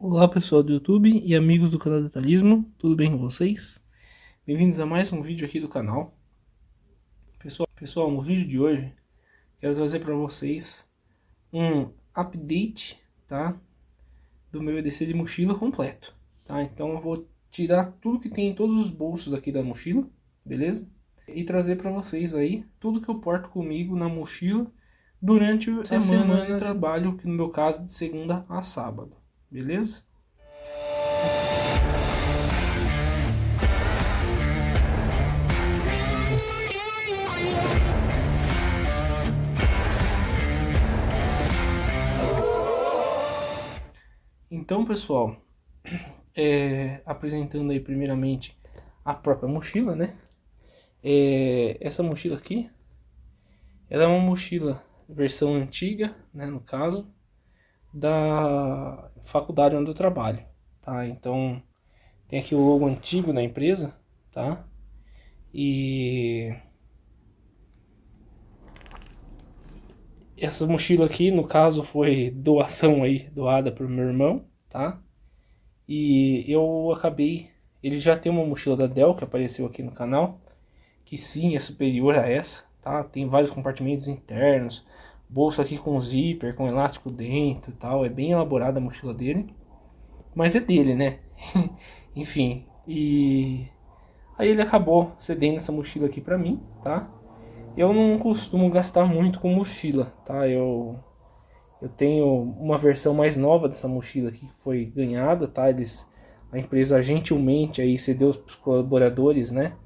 Olá pessoal do YouTube e amigos do canal Detalhismo, tudo bem com vocês? Bem-vindos a mais um vídeo aqui do canal. Pessoal, no vídeo de hoje quero trazer para vocês um update, tá? Do meu EDC de mochila completo, tá? Então eu vou tirar tudo que tem em todos os bolsos aqui da mochila, beleza? E trazer para vocês aí tudo que eu porto comigo na mochila durante a semana de trabalho, que no meu caso de segunda a sábado, beleza? Então, pessoal, apresentando aí primeiramente a própria mochila, né? Essa mochila aqui, ela é uma mochila versão antiga, né? No caso, da faculdade onde eu trabalho, tá? Então, tem aqui o logo antigo da empresa, tá? E essa mochila aqui, no caso, foi doação aí, doada pro meu irmão, tá? E eu acabei... Ele já tem uma mochila da Dell, que apareceu aqui no canal, que sim, é superior a essa, tá? Tem vários compartimentos internos, bolso aqui com zíper, com elástico dentro e tal. É bem elaborada a mochila dele, mas é dele, né? Enfim, e... aí ele acabou cedendo essa mochila aqui pra mim, tá? Eu não costumo gastar muito com mochila, tá? Eu tenho uma versão mais nova dessa mochila aqui que foi ganhada, tá? A empresa gentilmente aí cedeu para os colaboradores, né?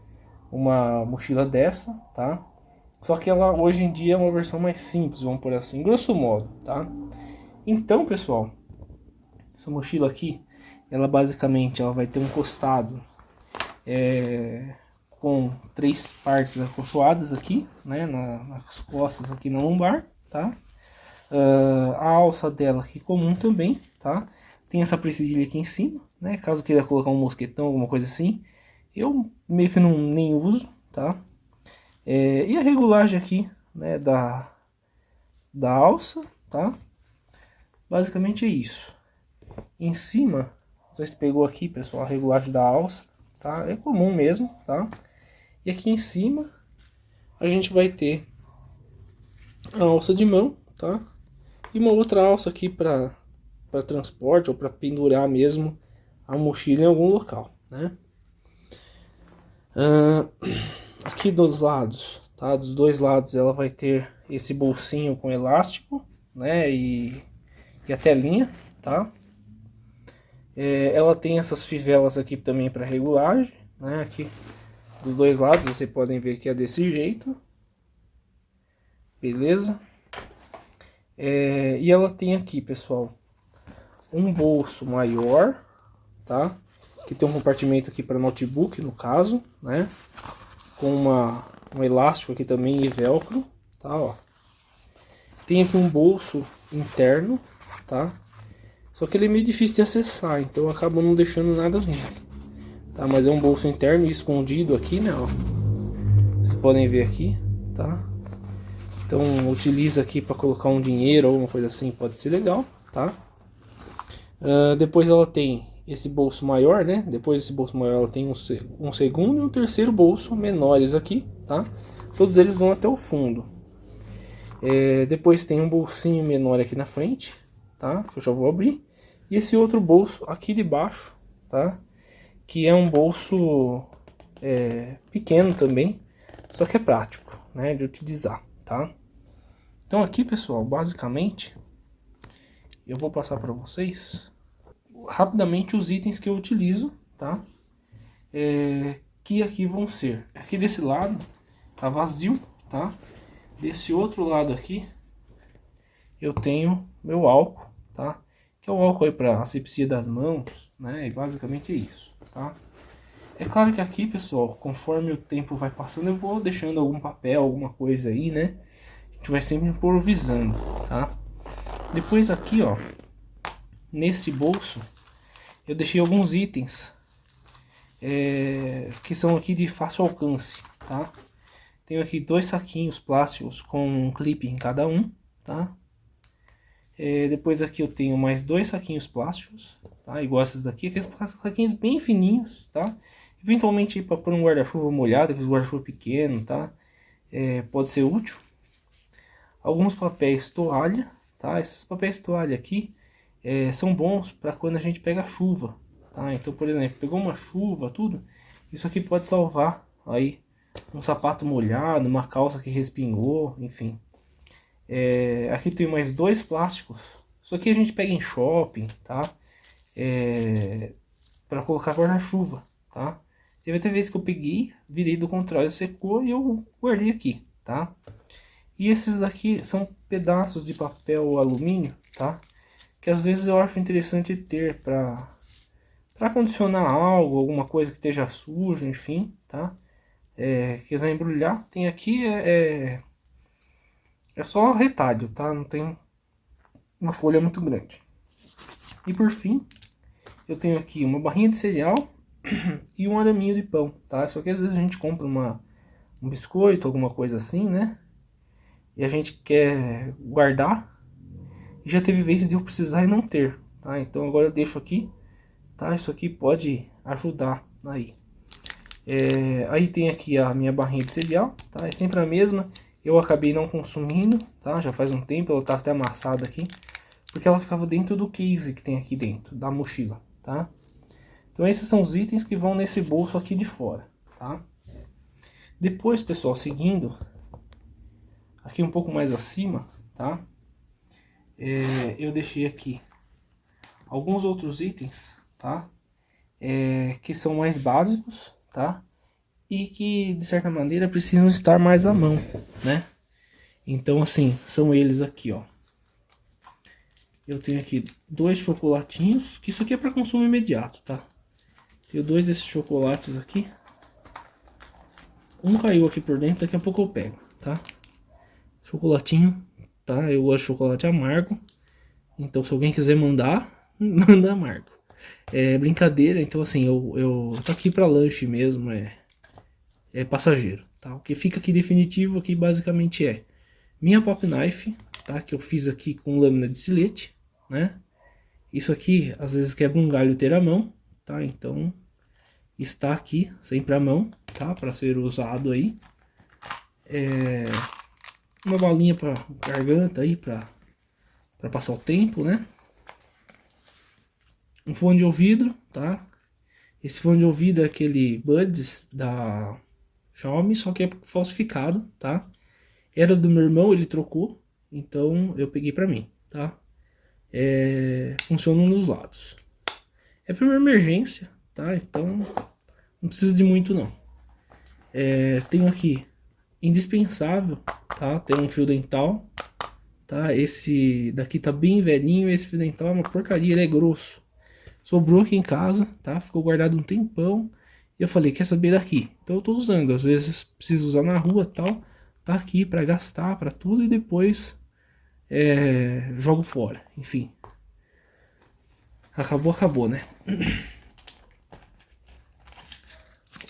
Uma mochila dessa, tá? Só que ela hoje em dia é uma versão mais simples, vamos por assim, grosso modo, tá? Então, pessoal, essa mochila aqui, ela basicamente ela vai ter um costado com 3 partes acolchoadas aqui, né? Nas costas aqui na lombar, tá? A alça dela aqui comum também, tá? Tem essa presilha aqui em cima, né? Caso queira colocar um mosquetão, alguma coisa assim. Eu meio que não nem uso, tá? E a regulagem aqui, né? Da alça, tá? Basicamente é isso. Em cima, não sei se pegou aqui, pessoal, a regulagem da alça, tá? É comum mesmo, tá? E aqui em cima, a gente vai ter a alça de mão, tá? E uma outra alça aqui para transporte ou para pendurar mesmo a mochila em algum local, né? Aqui dos lados, tá? Dos dois lados ela vai ter esse bolsinho com elástico, né? E a telinha, tá? Ela tem essas fivelas aqui também para regulagem, né? Aqui dos dois lados vocês podem ver que é desse jeito, beleza? E ela tem aqui, pessoal, um bolso maior, tá? Que tem um compartimento aqui para notebook, no caso, né? Com um elástico aqui também e velcro, tá? Ó. Tem aqui um bolso interno, tá? Só que ele é meio difícil de acessar, então eu acabo não deixando nada nele, tá? Mas é um bolso interno escondido aqui, né? Ó. Vocês podem ver aqui, tá? Então utiliza aqui para colocar um dinheiro ou alguma coisa assim, pode ser legal, tá? Depois ela tem esse bolso maior, né? Depois desse bolso maior ela tem um segundo e um terceiro bolso menores aqui, tá? Todos eles vão até o fundo. Depois tem um bolsinho menor aqui na frente, tá? Que eu já vou abrir. E esse outro bolso aqui de baixo, tá? Que é um bolso pequeno também, só que é prático, né? De utilizar, tá? Então aqui, pessoal, basicamente, eu vou passar para vocês rapidamente os itens que eu utilizo, tá? Que aqui vão ser, aqui desse lado tá vazio, tá? Desse outro lado aqui eu tenho meu álcool, tá? Que é o álcool aí para asepsia das mãos, né? E basicamente é isso, tá? É claro que aqui, pessoal, conforme o tempo vai passando, eu vou deixando algum papel, alguma coisa aí, né? A gente vai sempre improvisando, tá? Depois aqui, ó, neste bolso, eu deixei alguns itens que são aqui de fácil alcance, tá? Tenho aqui 2 saquinhos plásticos com um clipe em cada um, tá? Depois aqui eu tenho mais 2 saquinhos plásticos, tá? Igual esses daqui, aqueles saquinhos bem fininhos, tá? Eventualmente para pôr um guarda-chuva molhado, aqueles guarda-chuva pequeno, tá? Pode ser útil. Alguns papéis toalha, tá? Esses papéis toalha aqui são bons para quando a gente pega chuva, tá? Então, por exemplo, pegou uma chuva, tudo, isso aqui pode salvar aí um sapato molhado, uma calça que respingou, enfim. Aqui tem mais 2 plásticos. Isso aqui a gente pega em shopping, tá? Para colocar guarda-chuva, tá? Teve até vez que eu peguei, virei do contrário, secou e eu guardei aqui, tá? E esses daqui são pedaços de papel alumínio, tá? Que às vezes eu acho interessante ter para condicionar algo, alguma coisa que esteja sujo, enfim, tá? Quiser embrulhar, tem aqui, é só retalho, tá? Não tem uma folha muito grande. E por fim, eu tenho aqui uma barrinha de cereal e um araminho de pão, tá? Só que às vezes a gente compra um biscoito, alguma coisa assim, né? E a gente quer guardar. E já teve vezes de eu precisar e não ter, tá? Então agora eu deixo aqui, tá? Isso aqui pode ajudar aí. Aí tem aqui a minha barrinha de cereal, tá? É sempre a mesma. Eu acabei não consumindo, tá? Já faz um tempo, ela tá até amassada aqui. Porque ela ficava dentro do case que tem aqui dentro, da mochila, tá? Então esses são os itens que vão nesse bolso aqui de fora, tá? Depois, pessoal, seguindo, aqui um pouco mais acima, tá? Eu deixei aqui alguns outros itens, tá? Que são mais básicos, tá? E que, de certa maneira, precisam estar mais à mão, né? Então, assim, são eles aqui, ó. Eu tenho aqui 2 chocolatinhos, que isso aqui é para consumo imediato, tá? Tenho 2 desses chocolates aqui. Um caiu aqui por dentro, daqui a pouco eu pego, tá? Chocolatinho, tá? Eu gosto de chocolate amargo. Então, se alguém quiser mandar, manda amargo. Brincadeira, então assim, eu tô aqui para lanche mesmo, é passageiro, tá? O que fica aqui definitivo aqui basicamente é minha pop knife, tá? Que eu fiz aqui com lâmina de estilete, né? Isso aqui às vezes quebra um galho ter a mão, tá? Então está aqui sempre à mão, tá? Para ser usado aí. Uma balinha para garganta aí para passar o tempo, né? Um fone de ouvido, tá? Esse fone de ouvido é aquele Buds da Xiaomi, só que é falsificado, tá? Era do meu irmão, ele trocou, então eu peguei pra mim, tá? Funciona nos lados. É pra uma emergência, tá? Então não precisa de muito não. Tenho aqui indispensável, tá? Tem um fio dental, tá? Esse daqui tá bem velhinho, esse fio dental é uma porcaria, ele é grosso. Sobrou aqui em casa, tá? Ficou guardado um tempão. E eu falei, quer saber daqui? Então eu tô usando, às vezes preciso usar na rua e tal. Tá aqui pra gastar, pra tudo e depois jogo fora, enfim. Acabou, né?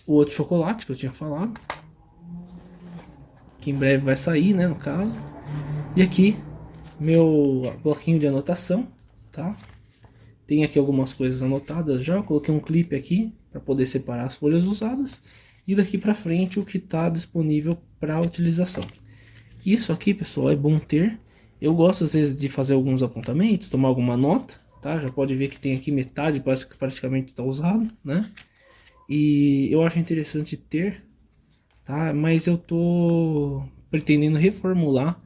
O outro chocolate que eu tinha falado, que em breve vai sair, né, no caso. E aqui, meu bloquinho de anotação, tá? Tem aqui algumas coisas anotadas já, eu coloquei um clipe aqui para poder separar as folhas usadas. E daqui para frente o que está disponível para utilização. Isso aqui, pessoal, é bom ter. Eu gosto às vezes de fazer alguns apontamentos, tomar alguma nota, tá? Já pode ver que tem aqui metade, parece que praticamente está usado, né? E eu acho interessante ter, tá? Mas eu tô pretendendo reformular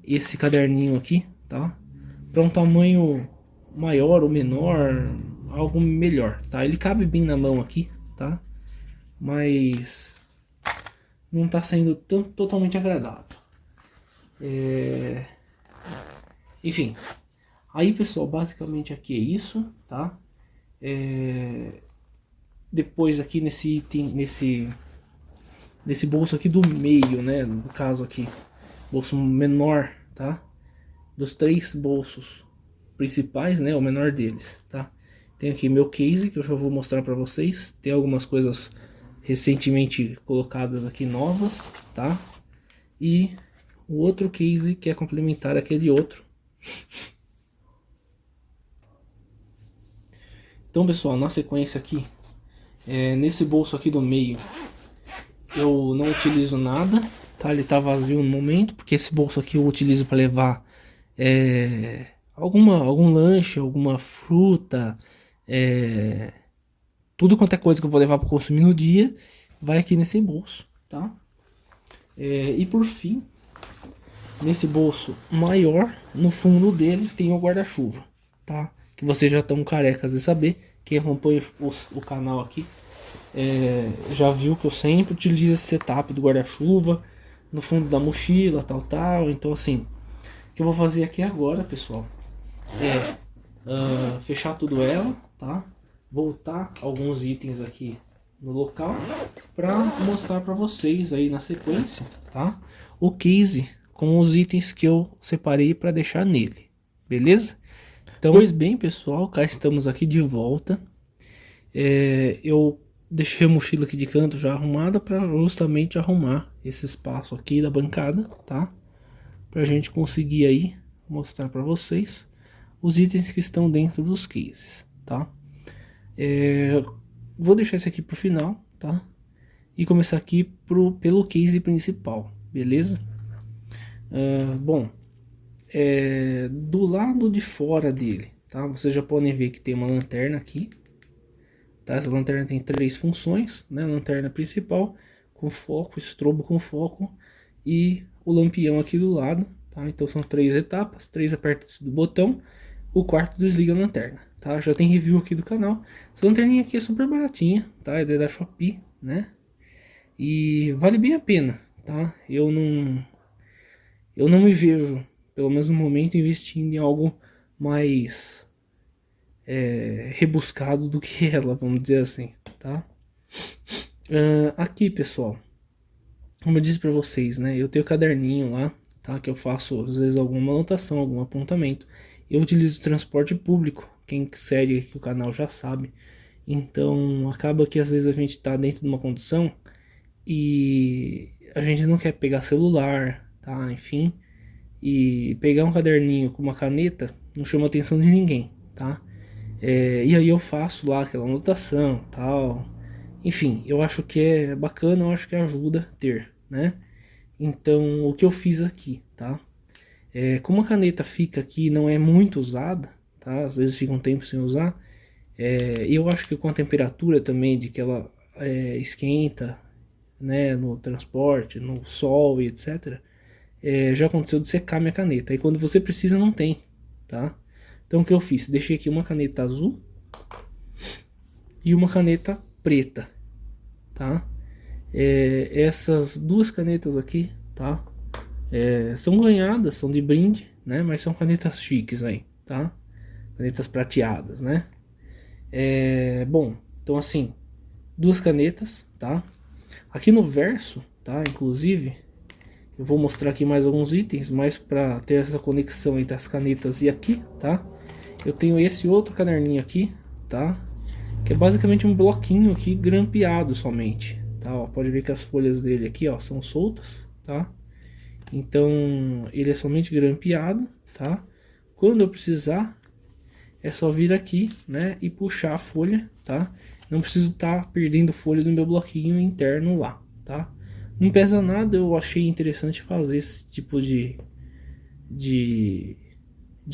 esse caderninho aqui, tá? Para um tamanho maior ou menor, algo melhor, tá? Ele cabe bem na mão aqui, tá? Mas não tá sendo totalmente agradável. Enfim, aí pessoal, basicamente aqui é isso, tá? Depois aqui nesse item, nesse bolso aqui do meio, né? No caso aqui, bolso menor, tá? Dos 3 bolsos principais, né? O menor deles, tá? Tem aqui meu case que eu já vou mostrar para vocês. Tem algumas coisas recentemente colocadas aqui novas, tá? E o outro case que é complementar aquele outro. Então, pessoal, na sequência aqui, nesse bolso aqui do meio, eu não utilizo nada, tá? Ele tá vazio no momento, porque esse bolso aqui eu utilizo para levar algum lanche, alguma fruta, tudo quanto é coisa que eu vou levar para consumir no dia, vai aqui nesse bolso, tá? E por fim, nesse bolso maior, no fundo dele tem o guarda-chuva, tá? Que vocês já estão carecas de saber. Quem acompanha o canal aqui já viu que eu sempre utilizo esse setup do guarda-chuva no fundo da mochila, tal. Então assim, o que eu vou fazer aqui agora, pessoal, fechar tudo ela, tá? Voltar alguns itens aqui no local para mostrar para vocês aí na sequência, tá? O case com os itens que eu separei para deixar nele, beleza? Então, pois bem, pessoal, cá estamos aqui de volta. Eu deixei a mochila aqui de canto já arrumada para justamente arrumar esse espaço aqui da bancada, tá? Pra gente conseguir aí mostrar para vocês os itens que estão dentro dos cases, tá? Vou deixar esse aqui pro final, tá? E começar aqui pelo case principal, beleza? Bom, do lado de fora dele, tá? Vocês já podem ver que tem uma lanterna aqui, tá? Essa lanterna tem 3 funções, né? Lanterna principal com foco, estrobo com foco e o lampião aqui do lado, tá? Então são 3 etapas, 3 apertos do botão, o quarto desliga a lanterna, tá? Já tem review aqui do canal. Essa lanterninha aqui é super baratinha, tá? É da Shopee, né? E vale bem a pena, tá? Eu não me vejo, pelo menos no momento, investindo em algo mais rebuscado do que ela, vamos dizer assim, tá? Aqui, pessoal, como eu disse pra vocês, né? Eu tenho caderninho lá, tá? Que eu faço, às vezes, alguma anotação, algum apontamento. Eu utilizo transporte público, quem segue aqui o canal já sabe. Então, acaba que às vezes a gente tá dentro de uma condução e a gente não quer pegar celular, tá? Enfim, e pegar um caderninho com uma caneta não chama a atenção de ninguém, tá? E aí eu faço lá aquela anotação, tal. Enfim, eu acho que é bacana, eu acho que ajuda a ter, né? Então, o que eu fiz aqui, tá? Como a caneta fica aqui não é muito usada, tá? Às vezes fica um tempo sem usar. Eu acho que com a temperatura também de que ela esquenta, né, no transporte, no sol e etc. Já aconteceu de secar minha caneta. E quando você precisa não tem, tá? Então o que eu fiz? Deixei aqui uma caneta azul e uma caneta preta, tá? Essas duas canetas aqui, tá? São ganhadas, são de brinde, né? Mas são canetas chiques aí, tá? Canetas prateadas, né? Bom, então assim, duas canetas, tá? Aqui no verso, tá? Inclusive, eu vou mostrar aqui mais alguns itens, mas para ter essa conexão entre as canetas e aqui, tá? Eu tenho esse outro caderninho aqui, tá? Que é basicamente um bloquinho aqui grampeado somente, tá? Ó, pode ver que as folhas dele aqui, ó, são soltas, tá? Então, ele é somente grampeado, tá? Quando eu precisar, é só vir aqui, né, e puxar a folha, tá? Não preciso estar perdendo folha do meu bloquinho interno lá, tá? Não pesa nada, eu achei interessante fazer esse tipo de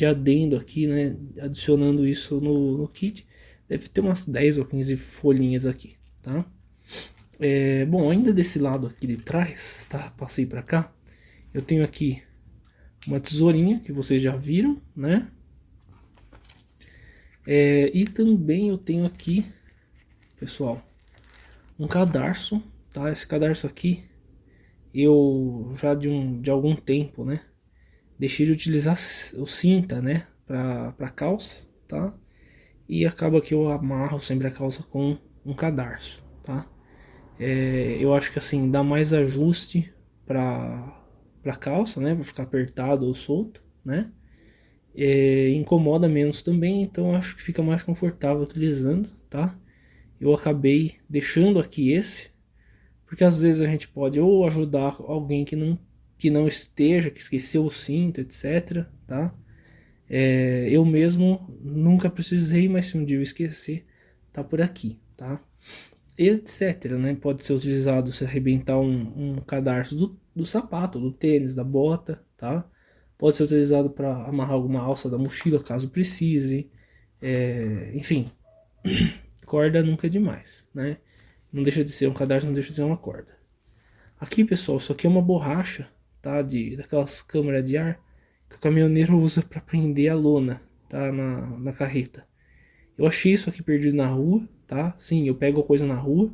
adendo aqui, né? Adicionando isso no kit. Deve ter umas 10 ou 15 folhinhas aqui, tá? Bom, ainda desse lado aqui de trás, tá? Passei pra cá. Eu tenho aqui uma tesourinha que vocês já viram, né? E também eu tenho aqui, pessoal, um cadarço, tá? Esse cadarço aqui, eu já de algum tempo, né? Deixei de utilizar o cinta, né? Pra calça, tá? E acaba que eu amarro sempre a calça com um cadarço, tá? Eu acho que assim, dá mais ajuste pra calça, né? Pra ficar apertado ou solto, né? Incomoda menos também, então acho que fica mais confortável utilizando, tá? Eu acabei deixando aqui esse, porque às vezes a gente pode ou ajudar alguém que não esteja, que esqueceu o cinto, etc, tá? Eu mesmo nunca precisei, mas se um dia eu esquecer, tá por aqui, tá? Etc, né? Pode ser utilizado se arrebentar um cadarço do sapato, do tênis, da bota, tá? Pode ser utilizado para amarrar alguma alça da mochila, caso precise. Enfim, corda nunca é demais, né? Não deixa de ser um cadarço, não deixa de ser uma corda. Aqui, pessoal, isso aqui é uma borracha, tá? Daquelas câmaras de ar que o caminhoneiro usa para prender a lona, tá? Na carreta. Eu achei isso aqui perdido na rua, tá? Sim, eu pego a coisa na rua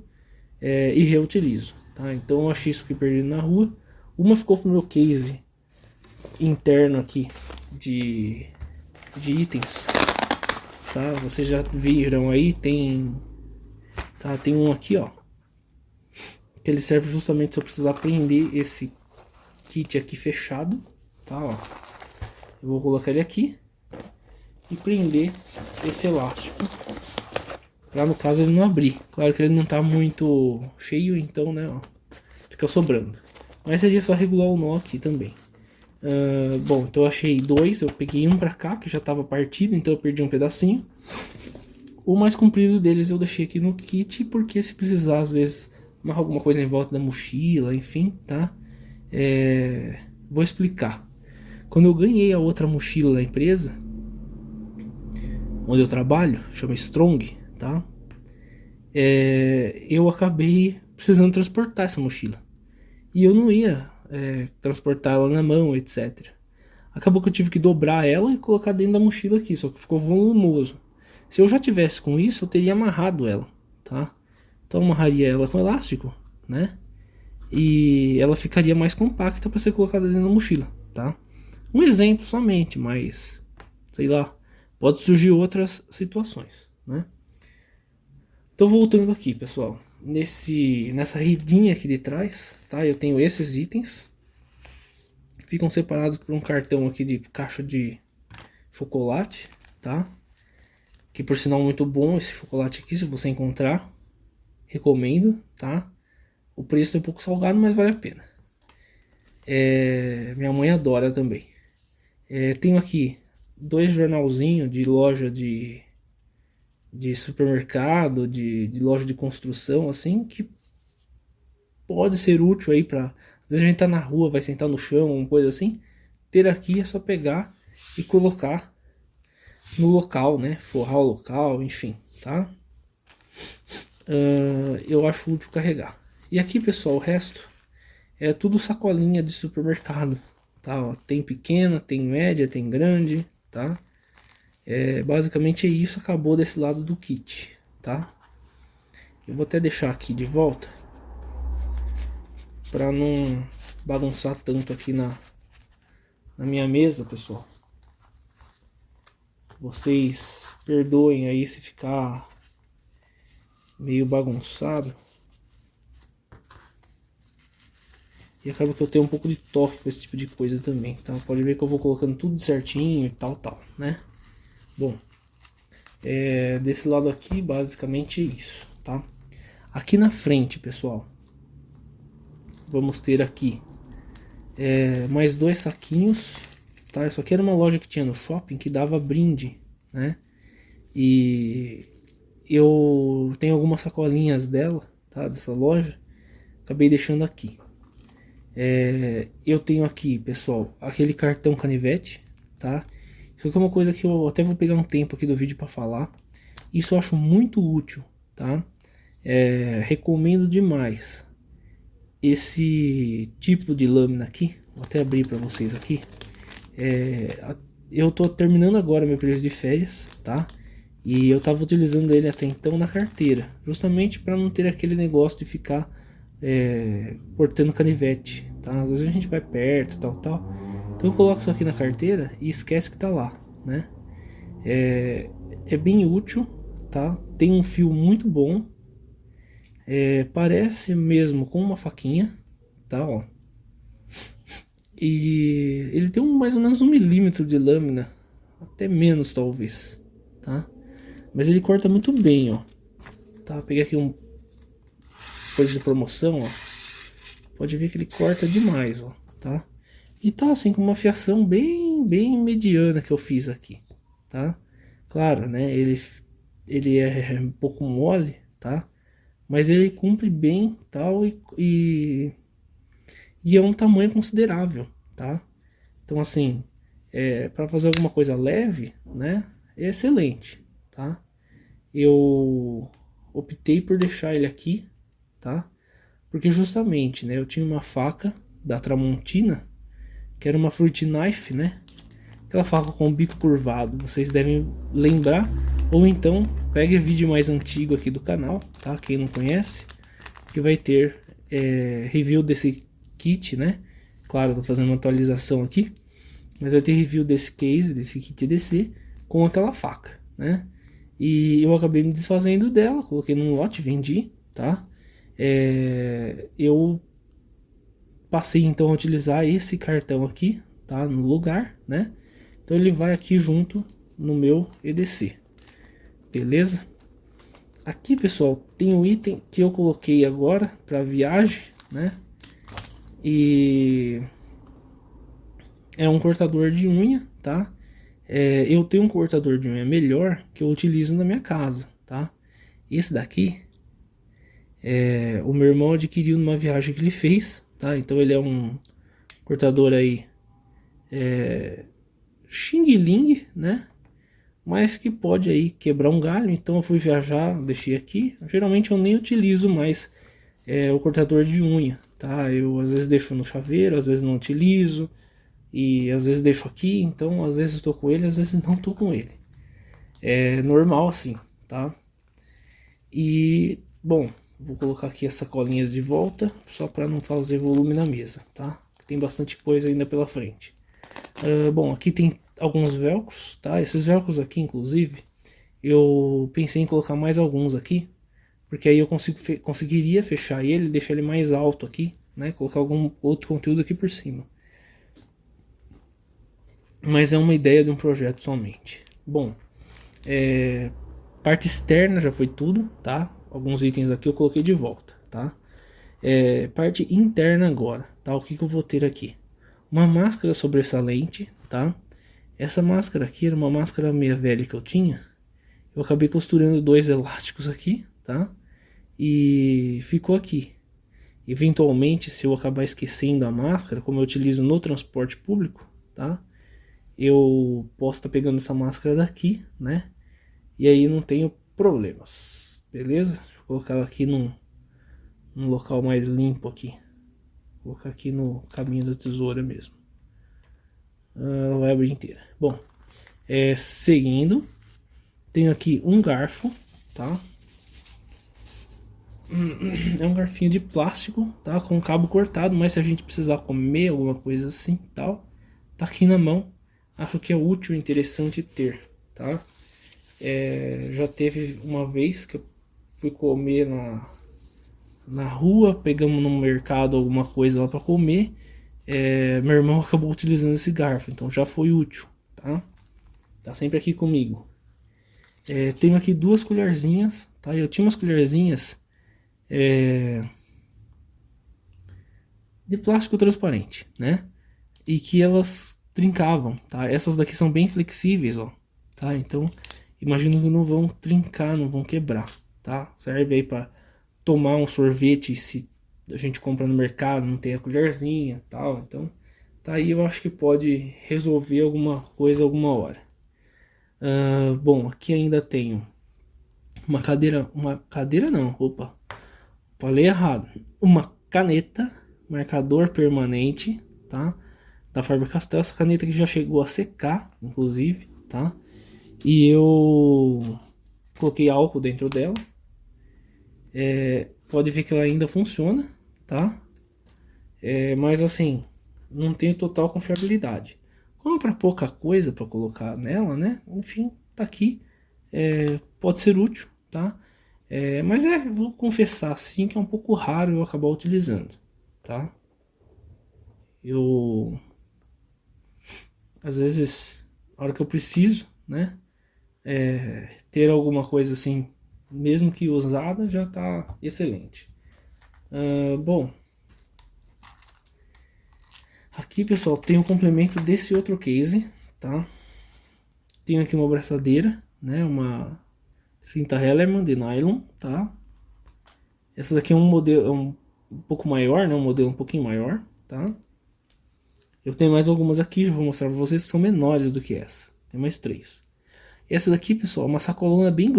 e reutilizo, tá? Então eu achei isso aqui perdido na rua. Uma ficou pro meu case interno aqui de itens, tá? Vocês já viram aí, tem um aqui, ó, que ele serve justamente se eu precisar prender esse kit aqui fechado, tá? Ó, eu vou colocar ele aqui e prender esse elástico pra, no caso, ele não abrir. Claro que ele não tá muito cheio, então, né, ó, fica sobrando. Mas seria só regular o nó aqui também. Bom, então eu achei dois, eu peguei um pra cá, que já tava partido, então eu perdi um pedacinho. O mais comprido deles eu deixei aqui no kit, porque se precisar, às vezes, amarrar alguma coisa em volta da mochila, enfim, tá? Vou explicar. Quando eu ganhei a outra mochila da empresa, onde eu trabalho, chama Strong, tá? Eu acabei precisando transportar essa mochila. E eu não ia transportar ela na mão, etc. Acabou que eu tive que dobrar ela e colocar dentro da mochila aqui, só que ficou volumoso. Se eu já tivesse com isso, eu teria amarrado ela, tá? Então eu amarraria ela com elástico, né? E ela ficaria mais compacta para ser colocada dentro da mochila, tá? Um exemplo somente, mas sei lá, pode surgir outras situações, né? Então voltando aqui, pessoal, nessa redinha aqui de trás, tá? Eu tenho esses itens, ficam separados por um cartão aqui de caixa de chocolate, tá? Que por sinal muito bom esse chocolate aqui, se você encontrar, recomendo, tá? O preço é um pouco salgado, mas vale a pena. Minha mãe adora também. Tenho aqui dois jornalzinhos de loja de supermercado, de loja de construção, assim, que pode ser útil aí pra... Às vezes a gente tá na rua, vai sentar no chão, uma coisa assim. Ter aqui é só pegar e colocar no local, né? Forrar o local, enfim, tá? Eu acho útil carregar. E aqui, pessoal, o resto é tudo sacolinha de supermercado, tá? Ó, tem pequena, tem média, tem grande, tá? Basicamente é isso, acabou desse lado do kit, tá? Eu vou até deixar aqui de volta para não bagunçar tanto aqui na minha mesa, pessoal. Vocês perdoem aí se ficar meio bagunçado. E acaba que eu tenho um pouco de toque com esse tipo de coisa também, tá? Pode ver que eu vou colocando tudo certinho e tal, né? Bom, desse lado aqui basicamente é isso, tá? Aqui na frente, pessoal, vamos ter aqui mais dois saquinhos, tá? Isso aqui era uma loja que tinha no shopping que dava brinde, né? E eu tenho algumas sacolinhas dela, tá? Dessa loja, acabei deixando aqui. Eu tenho aqui, pessoal, aquele cartão canivete, tá? Isso aqui é uma coisa que eu até vou pegar um tempo aqui do vídeo para falar. Isso eu acho muito útil, tá? Recomendo demais esse tipo de lâmina aqui. Vou até abrir para vocês aqui. Eu tô terminando agora meu período de férias, tá? E eu tava utilizando ele até então na carteira, justamente para não ter aquele negócio de ficar cortando canivete, tá? Às vezes a gente vai perto, tal. Então eu coloco isso aqui na carteira e esquece que tá lá, né? É bem útil, tá? Tem um fio muito bom. Parece mesmo com uma faquinha, tá? Ó. E ele tem mais ou menos 1 milímetro de lâmina, até menos talvez, tá? Mas ele corta muito bem, ó. Tá? Peguei aqui coisa de promoção, ó. Pode ver que ele corta demais, ó, tá? E tá assim com uma fiação bem mediana que eu fiz aqui, tá? Claro, né? Ele ele é um pouco mole, tá? Mas ele cumpre bem, tal, e é um tamanho considerável, tá? Então, assim, para fazer alguma coisa leve, né, é excelente, tá? Eu optei por deixar ele aqui, tá? Porque justamente, né, eu tinha uma faca da Tramontina, que era uma fruit knife, né? Aquela faca com o bico curvado, vocês devem lembrar. Ou então, pegue o vídeo mais antigo aqui do canal, tá? Quem não conhece, que vai ter review desse kit, né? Claro, tô fazendo uma atualização aqui, mas vai ter review desse case, desse kit EDC, com aquela faca, né? E eu acabei me desfazendo dela, coloquei num lote, vendi, tá? Eu passei então a utilizar esse cartão aqui, tá? No lugar, né? Então ele vai aqui junto no meu EDC, beleza? Aqui, pessoal, tem um item que eu coloquei agora para viagem, né? E é um cortador de unha, tá? Eu tenho um cortador de unha melhor que eu utilizo na minha casa, tá? Esse daqui, o meu irmão adquiriu numa viagem que ele fez, tá? Então ele é um cortador aí, Xing Ling, né? Mas que pode aí quebrar um galho. Então eu fui viajar, deixei aqui. Geralmente eu nem utilizo mais o cortador de unha, tá? Eu às vezes deixo no chaveiro, às vezes não utilizo. E às vezes deixo aqui, então às vezes estou com ele, às vezes não estou com ele. É normal assim, tá? E, bom, vou colocar aqui as sacolinhas de volta, só para não fazer volume na mesa, tá? Tem bastante coisa ainda pela frente. Bom, aqui tem alguns velcros, tá? Esses velcros aqui, inclusive, eu pensei em colocar mais alguns aqui, porque aí eu conseguiria fechar ele, deixar ele mais alto aqui, né? Colocar algum outro conteúdo aqui por cima. Mas é uma ideia de um projeto somente. Bom, parte externa já foi tudo, tá? Alguns itens aqui eu coloquei de volta, tá? Parte interna agora, tá? O que eu vou ter aqui? Uma máscara sobressalente, tá? Essa máscara aqui era uma máscara meia velha que eu tinha. Eu acabei costurando dois elásticos aqui, tá? E ficou aqui. Eventualmente, se eu acabar esquecendo a máscara, como eu utilizo no transporte público, tá? Eu posso estar pegando essa máscara daqui, né? E aí não tenho problemas, beleza? Deixa eu colocar ela aqui num local mais limpo aqui. Vou colocar aqui no caminho da tesoura mesmo. Ela vai abrir inteira. Bom, seguindo, tenho aqui um garfo, tá? É um garfinho de plástico, tá? Com cabo cortado, mas se a gente precisar comer alguma coisa assim, tal, tá aqui na mão. Acho que é útil e interessante ter, tá? Já teve uma vez que eu fui comer na rua, pegamos no mercado alguma coisa lá para comer. Meu irmão acabou utilizando esse garfo, então já foi útil, tá? Tá sempre aqui comigo. Tenho aqui duas colherzinhas, tá? Eu tinha umas colherzinhas de plástico transparente, né? E que elas trincavam, tá? Essas daqui são bem flexíveis, ó, tá? Então, imagino que não vão trincar, não vão quebrar, tá? Serve aí para tomar um sorvete se a gente compra no mercado, não tem a colherzinha, tal. Então, tá aí, eu acho que pode resolver alguma coisa alguma hora. Bom, aqui ainda tenho uma cadeira não, opa, falei errado. Uma caneta, marcador permanente, tá? Da Faber-Castell, essa caneta que já chegou a secar, inclusive, tá? E eu coloquei álcool dentro dela. Pode ver que ela ainda funciona, tá? Mas assim, não tem total confiabilidade. Como é para pouca coisa para colocar nela, né? Enfim, tá aqui. Pode ser útil, tá? Mas vou confessar assim que é um pouco raro eu acabar utilizando, tá? Eu às vezes, a hora que eu preciso, né? Ter alguma coisa assim, mesmo que usada, já tá excelente. Bom, aqui pessoal, tem o complemento desse outro case, tá? Tenho aqui uma braçadeira, né? Uma Cinta Hellerman de nylon, tá? Essa daqui é um modelo um pouco maior, né? Um modelo um pouquinho maior, tá? Eu tenho mais algumas aqui, já vou mostrar pra vocês, que são menores do que essa. Tem mais 3. Essa daqui, pessoal, é uma sacolona bem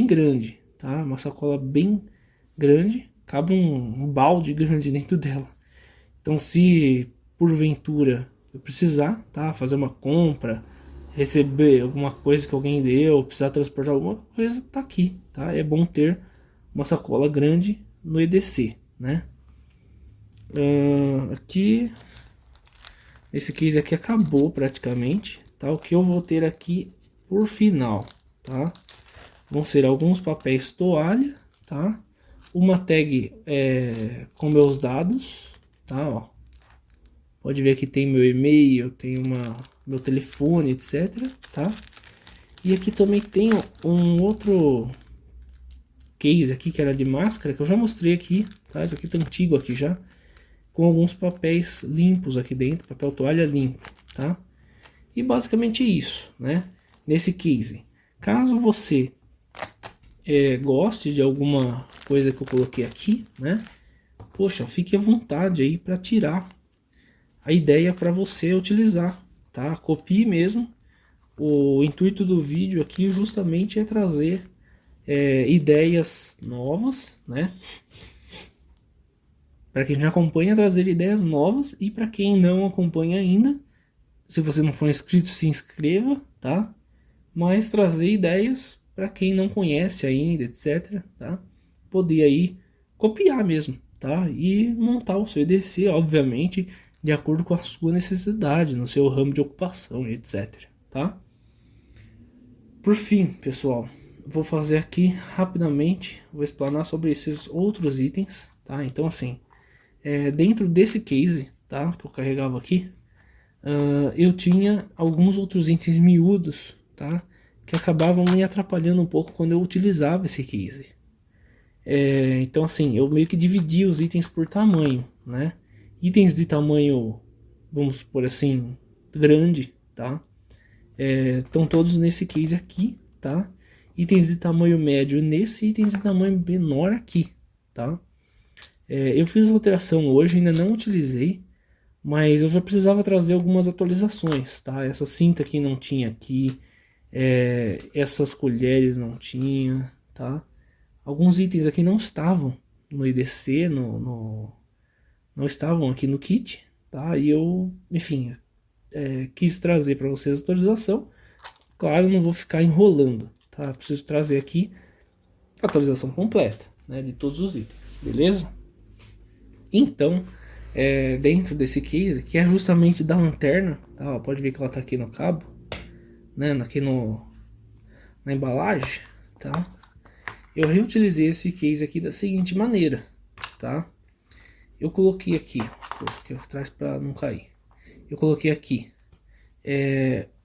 grande, tá? Uma sacola bem grande, cabe um balde grande dentro dela. Então, se porventura eu precisar, tá? Fazer uma compra, receber alguma coisa que alguém deu, precisar transportar alguma coisa, tá aqui, tá? É bom ter uma sacola grande no EDC, né? Aqui, esse case aqui acabou praticamente, tá? O que eu vou ter aqui por final, tá? Vão ser alguns papéis toalha, tá? Uma tag com meus dados, tá? Ó. Pode ver que tem meu e-mail, tem meu telefone, etc, tá? E aqui também tem um outro case aqui que era de máscara, que eu já mostrei aqui, tá? Isso aqui tá antigo aqui já, com alguns papéis limpos aqui dentro, papel toalha limpo, tá? E basicamente isso, né? Nesse case, caso você goste de alguma coisa que eu coloquei aqui, né? Poxa, fique à vontade aí para tirar a ideia para você utilizar, tá? Copie mesmo. O intuito do vídeo aqui justamente é trazer ideias novas, né? Para quem já acompanha, trazer ideias novas, e para quem não acompanha ainda, se você não for inscrito, se inscreva, tá? Mas trazer ideias para quem não conhece ainda, etc, tá? Poder aí copiar mesmo, tá? E montar o seu EDC, obviamente, de acordo com a sua necessidade, no seu ramo de ocupação, etc, tá? Por fim, pessoal, vou fazer aqui rapidamente, vou explanar sobre esses outros itens, tá? Então, assim, dentro desse case, tá? Que eu carregava aqui, eu tinha alguns outros itens miúdos, tá? Que acabavam me atrapalhando um pouco quando eu utilizava esse case. Então, assim, eu meio que dividi os itens por tamanho, né? Itens de tamanho, vamos supor assim, grande, tá? Estão todos nesse case aqui, tá? Itens de tamanho médio nesse, itens de tamanho menor aqui, tá? Eu fiz alteração hoje, ainda não utilizei, mas eu já precisava trazer algumas atualizações, tá? Essa cinta aqui não tinha aqui, essas colheres não tinha, tá? Alguns itens aqui não estavam no IDC, não estavam aqui no kit, tá? E eu, enfim, quis trazer para vocês a atualização. Claro, não vou ficar enrolando, tá? Preciso trazer aqui a atualização completa, né, de todos os itens, beleza? Então, dentro desse case, que é justamente da lanterna, tá? Ó, pode ver que ela tá aqui no cabo, né? Aqui na embalagem, tá? Eu reutilizei esse case aqui da seguinte maneira, tá? Eu coloquei aqui, vou ficar atrás para não cair. Eu coloquei aqui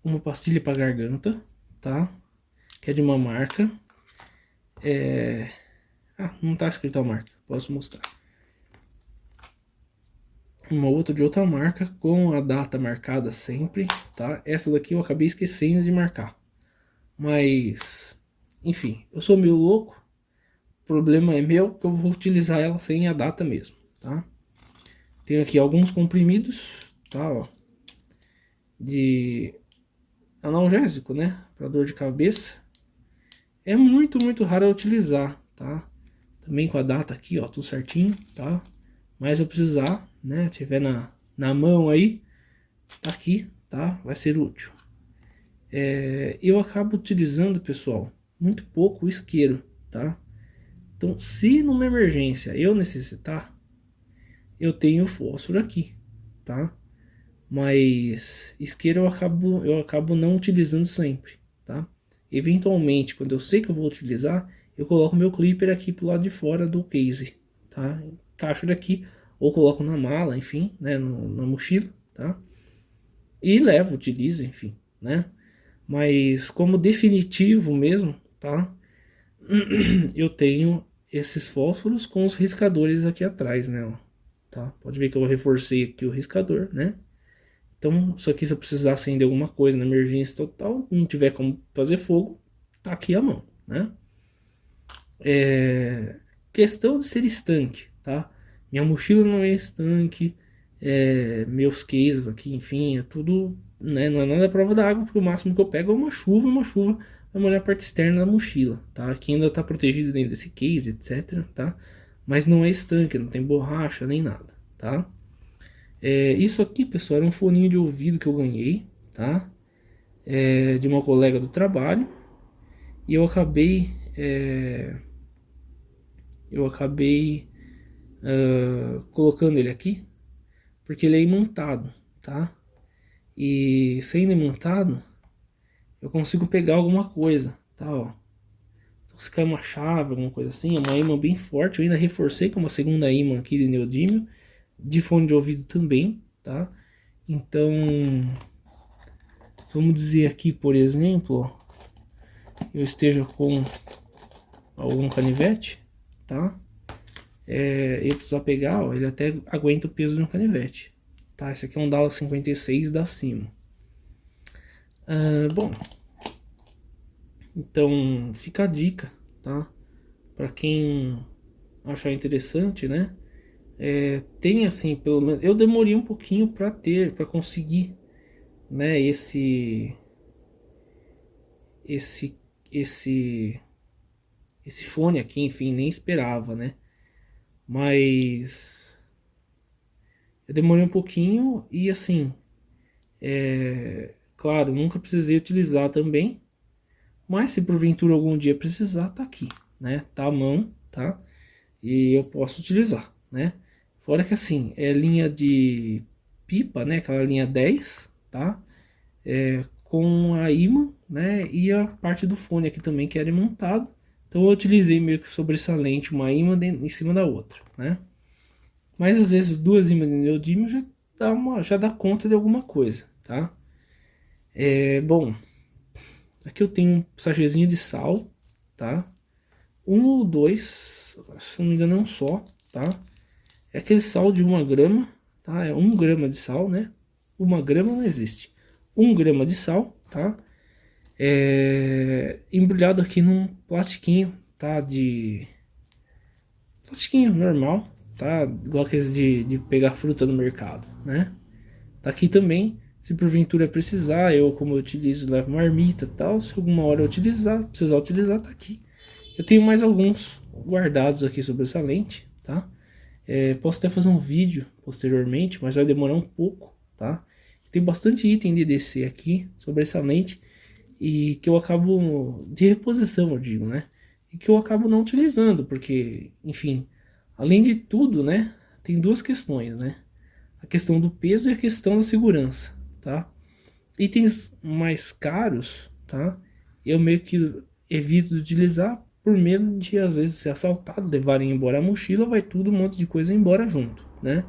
uma pastilha para garganta, tá? Que é de uma marca. Não tá escrito a marca, posso mostrar. Uma outra de outra marca com a data marcada sempre, tá? Essa daqui eu acabei esquecendo de marcar. Mas, enfim, eu sou meio louco. O problema é meu, que eu vou utilizar ela sem a data mesmo, tá? Tenho aqui alguns comprimidos, tá? Ó, de analgésico, né? Para dor de cabeça. É muito, muito raro eu utilizar, tá? Também com a data aqui, ó, tudo certinho, tá? Mas eu precisar, né? Tiver na mão aí, tá aqui, tá? Vai ser útil. Eu acabo utilizando, pessoal, muito pouco o isqueiro, tá? Então, se numa emergência eu necessitar, eu tenho fósforo aqui, tá? Mas isqueiro eu acabo não utilizando sempre, tá? Eventualmente, quando eu sei que eu vou utilizar, eu coloco meu clipper aqui pro lado de fora do case, tá? Encaixo daqui, ou coloco na mala, enfim, né? Na mochila, tá? E levo, utilizo, enfim, né? Mas como definitivo mesmo, tá? Eu tenho esses fósforos com os riscadores aqui atrás, né? Ó, tá? Pode ver que eu reforcei aqui o riscador, né? Então, só que se eu precisar acender alguma coisa na emergência total, não tiver como fazer fogo, tá aqui a mão, né? Questão de ser estanque, tá? Minha mochila não é estanque, meus cases aqui, enfim, é tudo, né? Não é nada à prova d'água, porque o máximo que eu pego é uma chuva vai molhar a parte externa da mochila, tá? Aqui ainda tá protegido dentro desse case, etc, tá? Mas não é estanque, não tem borracha nem nada, tá? Isso aqui, pessoal, era um foninho de ouvido que eu ganhei, tá? De uma colega do trabalho, e eu acabei colocando ele aqui porque ele é imantado, tá? E sendo imantado, eu consigo pegar alguma coisa, tá? Ó. Então, se cair uma chave, alguma coisa assim, é uma imã bem forte. Eu ainda reforcei com uma segunda imã aqui de neodímio, de fone de ouvido também, tá? Então, vamos dizer aqui, por exemplo, ó, eu esteja com algum canivete, tá? Eu precisar pegar, ó, ele até aguenta o peso de um canivete, tá? Esse aqui é um Dallas 56 da Simo. Bom, então fica a dica, tá? Para quem achar interessante, né? Tem assim, pelo menos eu demorei um pouquinho para conseguir, né? Esse, esse, esse fone aqui, enfim, nem esperava, né? Mas eu demorei um pouquinho e assim, claro, nunca precisei utilizar também. Mas se porventura algum dia precisar, tá aqui, né? Tá à mão, tá? E eu posso utilizar, né? Fora que assim, é linha de pipa, né? Aquela linha 10, tá? Com a imã, né? E a parte do fone aqui também que era imantado. Então eu utilizei meio que sobressalente uma imã em cima da outra, né? Mas às vezes duas imãs de neodímio já dá conta de alguma coisa, tá? Bom, aqui eu tenho um sachêzinho de sal, tá? Um ou dois, se não me engano é um só, tá? É aquele sal de 1 grama, tá? É 1 grama de sal, né? 1 grama não existe. 1 grama de sal, tá? Embrulhado aqui num plastiquinho, tá? De plastiquinho normal, tá? Igual aqueles de pegar fruta no mercado, né? Tá aqui também. Se porventura precisar, como eu utilizo, levo marmita e tal. Se alguma hora eu precisar utilizar, tá aqui. Eu tenho mais alguns guardados aqui sobre essa lente, tá? Posso até fazer um vídeo posteriormente, mas vai demorar um pouco, tá? Tem bastante item de DC aqui sobre essa lente e que eu acabo de reposição, eu digo, né? E que eu acabo não utilizando, porque, enfim, além de tudo, né? Tem duas questões, né? A questão do peso e a questão da segurança, tá? Itens mais caros, tá? Eu meio que evito de utilizar por medo de às vezes ser assaltado, levarem embora a mochila, vai tudo, um monte de coisa embora junto, né?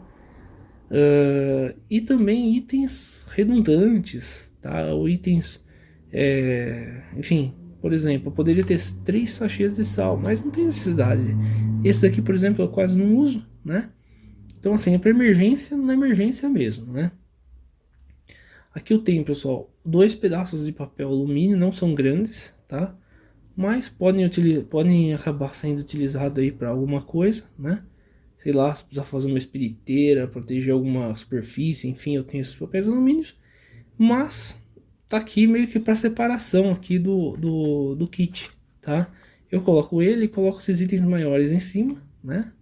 E também itens redundantes, tá? Ou itens, enfim, por exemplo, eu poderia ter 3 sachês de sal, mas não tem necessidade. Esse daqui, por exemplo, eu quase não uso, né? Então, assim, é para emergência, na emergência mesmo, né? Aqui eu tenho, pessoal, 2 pedaços de papel alumínio, não são grandes, tá? Mas podem acabar sendo utilizados aí para alguma coisa, né? Sei lá, se precisar fazer uma espiriteira, proteger alguma superfície, enfim, eu tenho esses papéis alumínios. Mas tá aqui meio que para separação aqui do kit, tá? Eu coloco ele e coloco esses itens maiores em cima, né?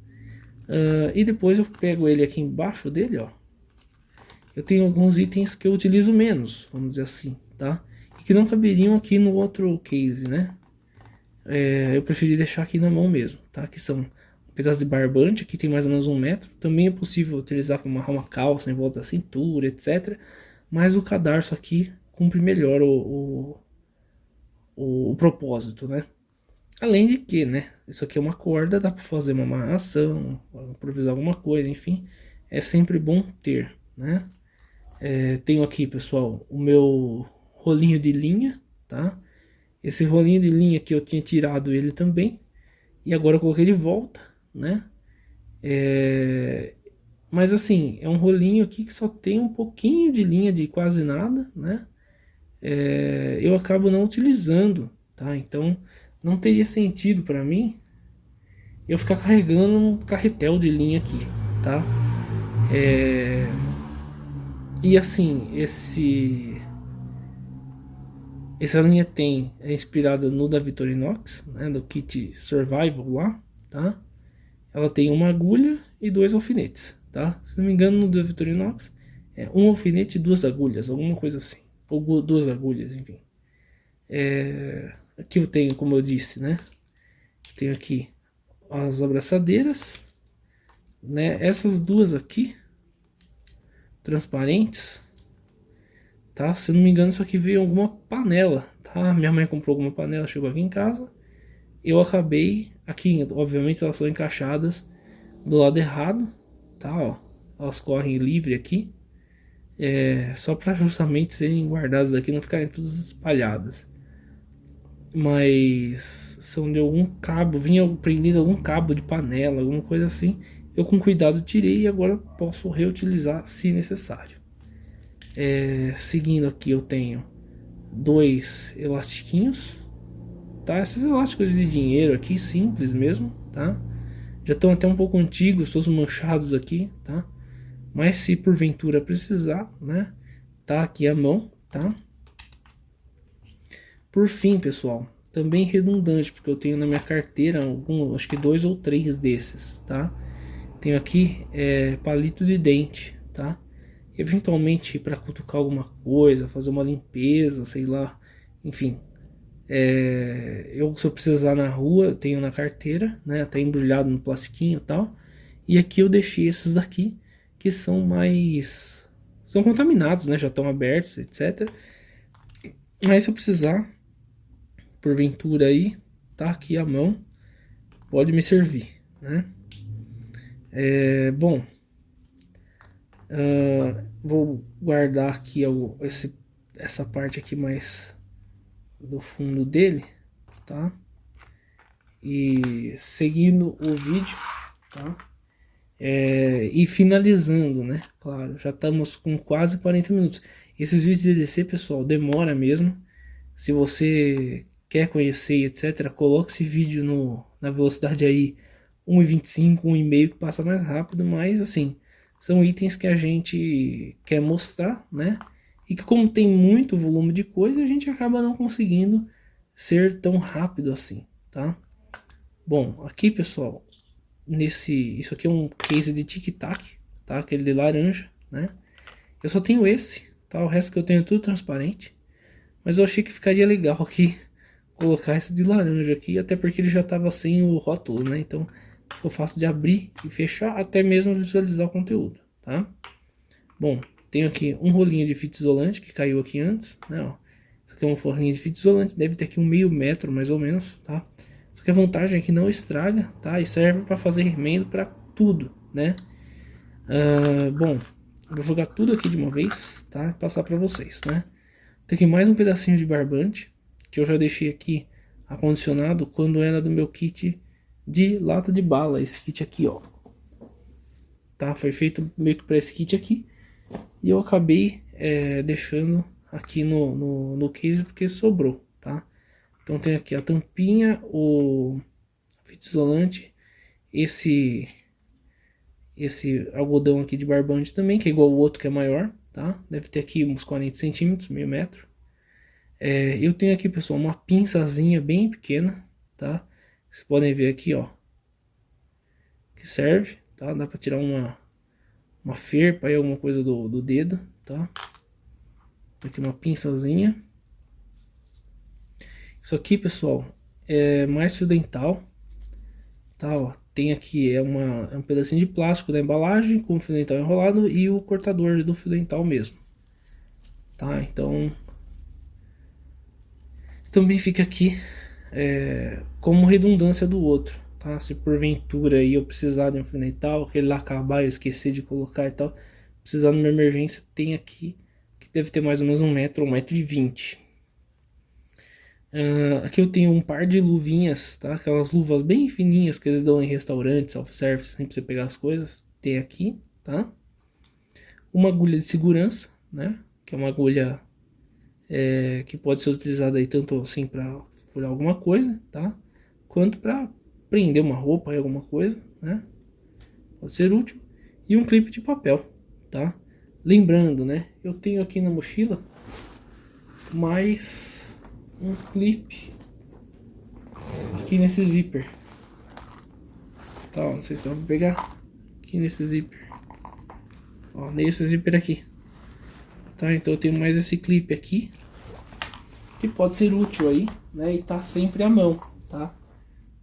E depois eu pego ele aqui embaixo dele, ó. Eu tenho alguns itens que eu utilizo menos, vamos dizer assim, tá? E que não caberiam aqui no outro case, né? Eu preferi deixar aqui na mão mesmo, tá? Que são um pedaço de barbante, aqui tem mais ou menos 1 metro. Também é possível utilizar para amarrar uma calça em volta da cintura, etc. Mas o cadarço aqui cumpre melhor o propósito, né? Além de que, né? Isso aqui é uma corda, dá para fazer uma amarração, improvisar alguma coisa, enfim. É sempre bom ter, né? Tenho aqui, pessoal, o meu rolinho de linha, tá? Esse rolinho de linha que eu tinha tirado ele também. E agora eu coloquei de volta, né? Mas assim, é um rolinho aqui que só tem um pouquinho de linha de quase nada, né? Eu acabo não utilizando, tá? Então não teria sentido para mim eu ficar carregando um carretel de linha aqui, tá? E assim, essa linha é inspirada no da Victorinox, né, do kit Survival lá, tá? Ela tem uma agulha e dois alfinetes, tá? Se não me engano, no da Victorinox é um alfinete e duas agulhas, alguma coisa assim. Ou duas agulhas, enfim. Aqui eu tenho, como eu disse, né? Tenho aqui as abraçadeiras, né? Essas duas aqui, transparentes, tá? Se não me engano, isso aqui veio em alguma panela, tá? Minha mãe comprou alguma panela, chegou aqui em casa. Eu acabei, aqui, obviamente elas são encaixadas do lado errado, tá? Ó, elas correm livre aqui, só para justamente serem guardadas aqui, não ficarem todas espalhadas. Mas são de algum cabo, vinha prendido algum cabo de panela, alguma coisa assim. Eu com cuidado tirei e agora posso reutilizar se necessário. Seguindo aqui eu tenho dois elastiquinhos, tá? Esses elásticos de dinheiro aqui, simples mesmo, tá? Já estão até um pouco antigos, todos manchados aqui, tá? Mas se porventura precisar, né? Tá aqui a mão, tá? Por fim, pessoal, também redundante, porque eu tenho na minha carteira acho que dois ou três desses, tá? Tenho aqui palito de dente, tá? Eventualmente para cutucar alguma coisa, fazer uma limpeza, sei lá, enfim. Se eu precisar na rua, eu tenho na carteira, né? Até embrulhado no plastiquinho e tal. E aqui eu deixei esses daqui, que são mais... são contaminados, né? Já estão abertos, etc. Mas se eu precisar, porventura aí, tá aqui a mão, pode me servir, né? Bom, vou guardar aqui essa parte aqui mais do fundo dele, tá? E seguindo o vídeo, tá? E finalizando, né? Claro, já estamos com quase 40 minutos. Esses vídeos de DC, pessoal, demora mesmo. Se você quer conhecer, etc., coloque esse vídeo na velocidade aí 1,25, 1,5, que passa mais rápido, mas assim, são itens que a gente quer mostrar, né? E que como tem muito volume de coisa, a gente acaba não conseguindo ser tão rápido assim, tá? Bom, aqui, pessoal, isso aqui é um case de tic-tac, tá? Aquele de laranja, né? Eu só tenho esse, tá? O resto que eu tenho é tudo transparente. Mas eu achei que ficaria legal aqui colocar esse de laranja aqui, até porque ele já estava sem o rótulo, né? Então ficou fácil de abrir e fechar, até mesmo visualizar o conteúdo, tá? Bom, tenho aqui um rolinho de fita isolante que caiu aqui antes, né? Ó. Isso aqui é uma forrinha de fita isolante, deve ter aqui um meio metro mais ou menos, tá? Só que a vantagem é que não estraga, tá? E serve para fazer remendo para tudo, né? Bom, vou jogar tudo aqui de uma vez, tá? E passar para vocês, né? Tem aqui mais um pedacinho de barbante, que eu já deixei aqui acondicionado quando era do meu kit de lata de bala. Esse kit aqui, ó. Tá? Foi feito meio que para esse kit aqui. E eu acabei deixando aqui no case porque sobrou, tá? Então tem aqui a tampinha, o fita isolante, esse algodão aqui de barbante também, que é igual o outro que é maior, tá? Deve ter aqui uns 40 centímetros, meio metro. Eu tenho aqui, pessoal, uma pinçazinha bem pequena, tá? Vocês podem ver aqui, ó, que serve, tá? Dá pra tirar uma ferpa aí, alguma coisa do dedo, tá? Aqui uma pinçazinha. Isso aqui, pessoal, é mais fio dental, tá? Ó, tem aqui é um pedacinho de plástico da embalagem com o fio dental enrolado e o cortador do fio dental mesmo, tá? Então também fica aqui como redundância do outro, tá? Se porventura aí eu precisar de um fio dental, aquele lá acabar e eu esquecer de colocar e tal, precisar numa emergência, tem aqui, que deve ter mais ou menos 1 metro, 1,20 m. Aqui eu tenho um par de luvinhas, tá? Aquelas luvas bem fininhas que eles dão em restaurantes, self-service, sempre pra você pegar as coisas, tem aqui, tá? Uma agulha de segurança, né? Que é uma agulha que pode ser utilizada aí tanto assim para furar alguma coisa, tá? Quanto para prender uma roupa, alguma coisa, né? Pode ser útil. E um clipe de papel, tá? Lembrando, né? Eu tenho aqui na mochila mais um clipe aqui nesse zíper. Tá, ó, não sei se dá pra pegar aqui nesse zíper. Ó, nesse zíper aqui. Tá, então eu tenho mais esse clipe aqui, que pode ser útil aí, né? E tá sempre à mão, tá?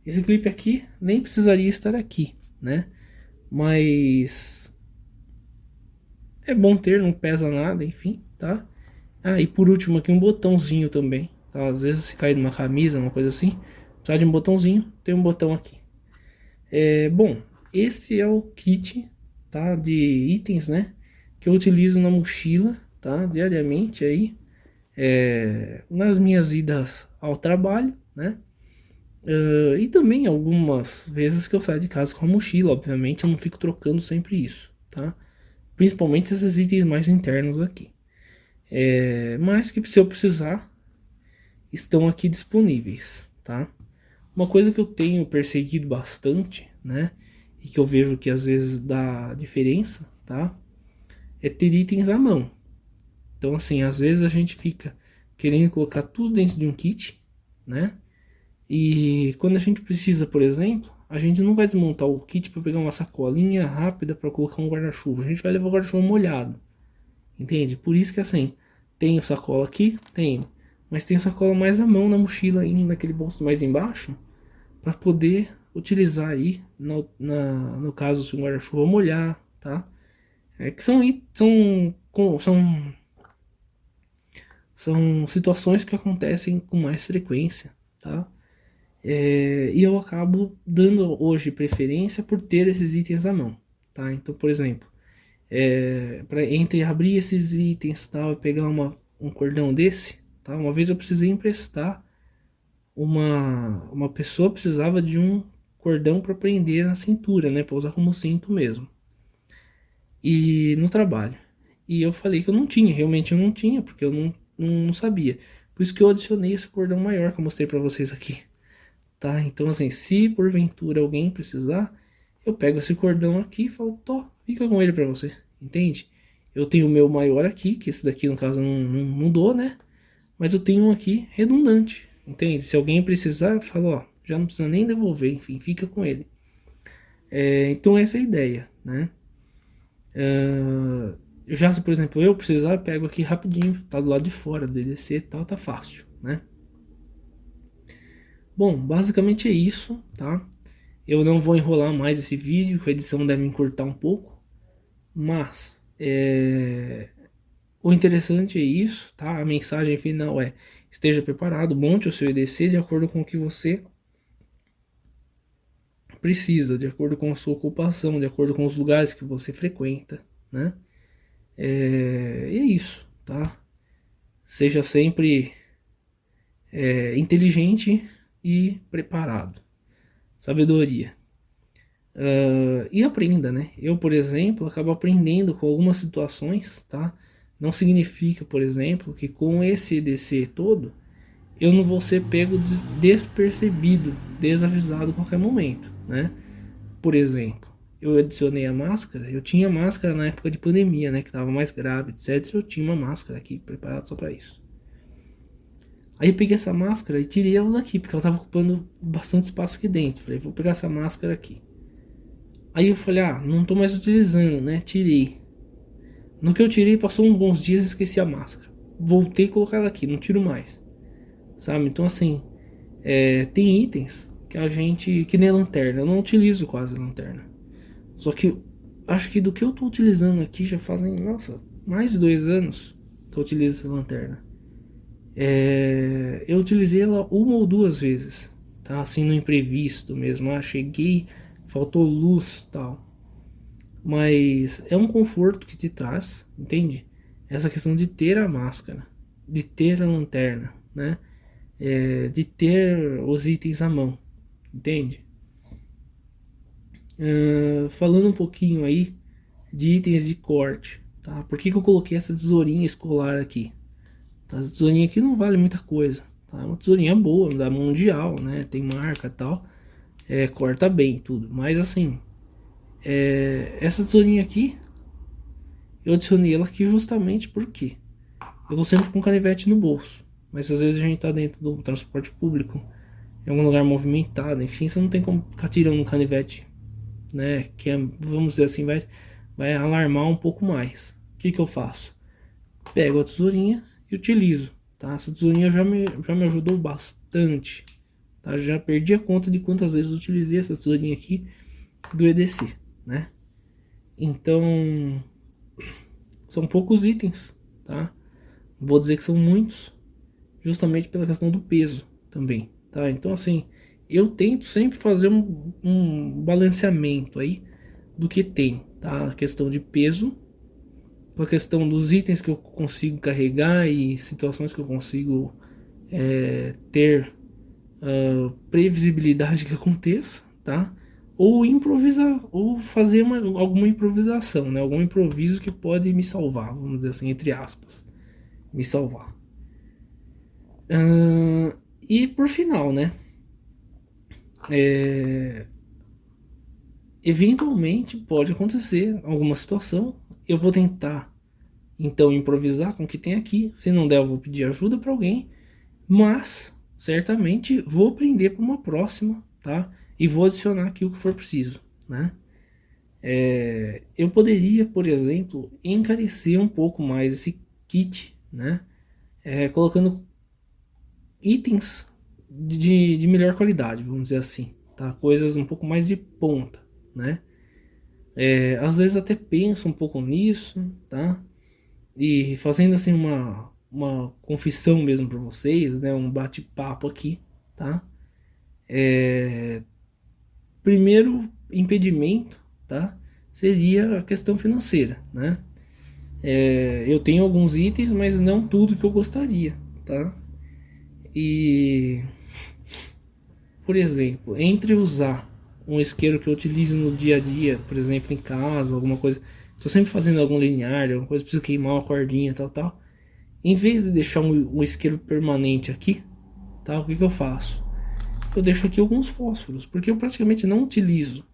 Esse clipe aqui nem precisaria estar aqui, né? Mas é bom ter, não pesa nada, enfim, tá? Ah, e por último aqui um botãozinho também, tá? Às vezes se cair numa camisa, uma coisa assim, precisa de um botãozinho, tem um botão aqui. Bom, esse é o kit, tá? De itens, né? Que eu utilizo na mochila, tá? Diariamente aí, nas minhas idas ao trabalho, né? E também algumas vezes que eu saio de casa com a mochila, obviamente eu não fico trocando sempre isso, tá? Principalmente esses itens mais internos aqui. Mas que se eu precisar, estão aqui disponíveis, tá? Uma coisa que eu tenho perseguido bastante, né? E que eu vejo que às vezes dá diferença, tá? É ter itens à mão. Então assim, às vezes a gente fica querendo colocar tudo dentro de um kit, né? E quando a gente precisa, por exemplo, a gente não vai desmontar o kit para pegar uma sacolinha rápida para colocar um guarda-chuva. A gente vai levar o guarda-chuva molhado, entende? Por isso que assim, tenho sacola aqui, tenho, mas tenho sacola mais à mão na mochila, ainda naquele bolso mais embaixo, para poder utilizar aí, no caso se o guarda-chuva molhar, tá? Que são situações que acontecem com mais frequência, tá? E eu acabo dando hoje preferência por ter esses itens à mão, tá? Então, por exemplo, entre abrir esses itens, tal, e pegar um cordão desse, tá? Uma vez eu precisei emprestar, uma pessoa precisava de um cordão para prender na cintura, né? Para usar como cinto mesmo. E no trabalho. E eu falei que eu não tinha, realmente eu não tinha, porque eu não sabia. Por isso que eu adicionei esse cordão maior que eu mostrei para vocês aqui. Tá? Então assim, se porventura alguém precisar, eu pego esse cordão aqui e falo, tô, fica com ele pra você, entende? Eu tenho o meu maior aqui, que esse daqui no caso não dou, né? Mas eu tenho um aqui redundante, entende? Se alguém precisar, eu falo, ó, já não precisa nem devolver, enfim, fica com ele. Então essa é a ideia, né? Já se, por exemplo, eu precisar, eu pego aqui rapidinho, tá do lado de fora, DDC e tal, tá fácil, né? Bom, basicamente é isso, tá? Eu não vou enrolar mais esse vídeo, a edição deve encurtar um pouco, mas o interessante é isso, tá? A mensagem final é: esteja preparado, monte o seu EDC de acordo com o que você precisa, de acordo com a sua ocupação, de acordo com os lugares que você frequenta, né? E é isso, tá? Seja sempre inteligente e preparado. Sabedoria. E aprenda, né? Eu, por exemplo, acabo aprendendo com algumas situações, tá? Não significa, por exemplo, que com esse EDC todo, eu não vou ser pego despercebido, desavisado a qualquer momento, né? Por exemplo, eu adicionei a máscara, eu tinha máscara na época de pandemia, né? Que tava mais grave, etc. Eu tinha uma máscara aqui, preparada só para isso. Aí eu peguei essa máscara e tirei ela daqui, porque ela tava ocupando bastante espaço aqui dentro. Falei, vou pegar essa máscara aqui. Aí eu falei, não tô mais utilizando, né? Tirei. No que eu tirei, passou uns bons dias e esqueci a máscara. Voltei a colocar ela aqui, não tiro mais. Sabe? Então assim, tem itens que a gente, que nem a lanterna, eu não utilizo quase a lanterna. Só que acho que do que eu tô utilizando aqui já fazem, nossa, mais de 2 anos que eu utilizo essa lanterna. Eu utilizei ela 1 ou 2 vezes, tá? Assim no imprevisto mesmo, cheguei, faltou luz, tal. Mas é um conforto que te traz, entende? Essa questão de ter a máscara, de ter a lanterna, né? De ter os itens à mão, entende? Falando um pouquinho aí de itens de corte, tá? Por que eu coloquei essa tesourinha escolar aqui? Essa tesourinha aqui não vale muita coisa, tá? É uma tesourinha boa, da Mundial, né? Tem marca e tal. corta bem tudo. Mas assim, essa tesourinha aqui, eu adicionei ela aqui justamente porque eu tô sempre com canivete no bolso. Mas às vezes a gente tá dentro do transporte público, em algum lugar movimentado, enfim, você não tem como ficar tirando um canivete, né? Que é, vamos dizer assim, vai alarmar um pouco mais. O que que eu faço? Pego a tesourinha e utilizo, tá? Essa tesourinha já me ajudou bastante, tá? Já perdi a conta de quantas vezes utilizei essa tesourinha aqui do EDC, né? Então, são poucos itens, tá? Vou dizer que são muitos, justamente pela questão do peso também, tá? Então, assim, eu tento sempre fazer um balanceamento aí do que tem, tá? A questão de peso, com a questão dos itens que eu consigo carregar e situações que eu consigo ter previsibilidade que aconteça, tá? Ou improvisar, ou fazer alguma improvisação, né? Algum improviso que pode me salvar, vamos dizer assim, entre aspas, me salvar. E por final, né? Eventualmente pode acontecer alguma situação. Eu vou tentar então improvisar com o que tem aqui. Se não der, eu vou pedir ajuda para alguém. Mas certamente vou aprender para uma próxima, tá? E vou adicionar aqui o que for preciso, né? Eu poderia, por exemplo, encarecer um pouco mais esse kit, né? Colocando itens de melhor qualidade, vamos dizer assim, tá? Coisas um pouco mais de ponta, né? Às vezes até penso um pouco nisso, tá? E fazendo assim uma confissão mesmo para vocês, né? Um bate-papo aqui, tá? Primeiro impedimento, tá? Seria a questão financeira, né? Eu tenho alguns itens, mas não tudo que eu gostaria, tá? E, por exemplo, entre usar um isqueiro que eu utilizo no dia a dia, por exemplo, em casa, alguma coisa, tô sempre fazendo algum linear, alguma coisa, preciso queimar uma cordinha, tal, tal. Em vez de deixar um isqueiro permanente aqui, tá? O que que eu faço? Eu deixo aqui alguns fósforos, porque eu praticamente não utilizo,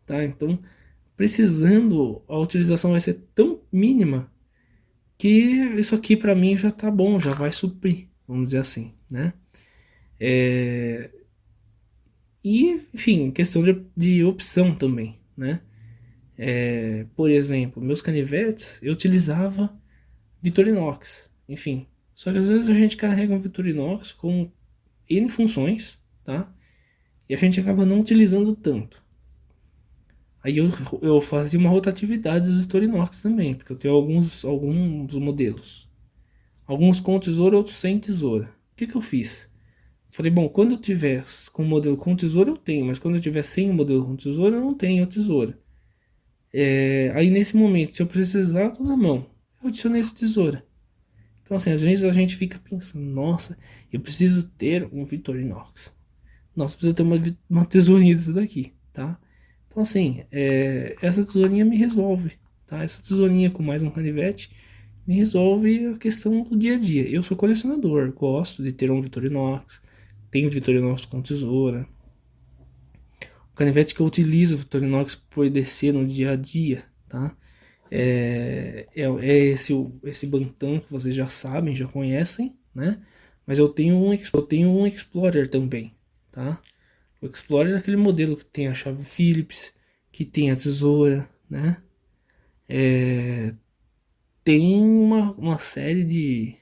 tá? Então, precisando, a utilização vai ser tão mínima que isso aqui para mim já tá bom, já vai suprir, vamos dizer assim, né? E, enfim, questão de opção também, né? Por exemplo, meus canivetes eu utilizava Victorinox, enfim. Só que às vezes a gente carrega um Victorinox com N funções, tá? E a gente acaba não utilizando tanto. Aí eu fazia uma rotatividade do Victorinox também, porque eu tenho alguns modelos. Alguns com tesoura, outros sem tesoura. O que que eu fiz? Falei, bom, quando eu tiver com o modelo com tesoura eu tenho, mas quando eu tiver sem o modelo com tesoura eu não tenho a tesoura. Aí nesse momento, se eu precisar, eu tô na mão. Eu adicionei essa tesoura. Então assim, às vezes a gente fica pensando, nossa, eu preciso ter um Victorinox. Nossa, precisa ter uma tesourinha dessa daqui, tá? Então assim, essa tesourinha me resolve, tá? Essa tesourinha com mais um canivete me resolve a questão do dia a dia. Eu sou colecionador, gosto de ter um Victorinox, tenho Victorinox com tesoura. O canivete que eu utilizo, Victorinox por EDC no dia a dia, tá? Esse Bantam que vocês já sabem, já conhecem, né? Mas eu tenho um Explorer também, tá? O Explorer é aquele modelo que tem a chave Phillips, que tem a tesoura, né? Tem uma série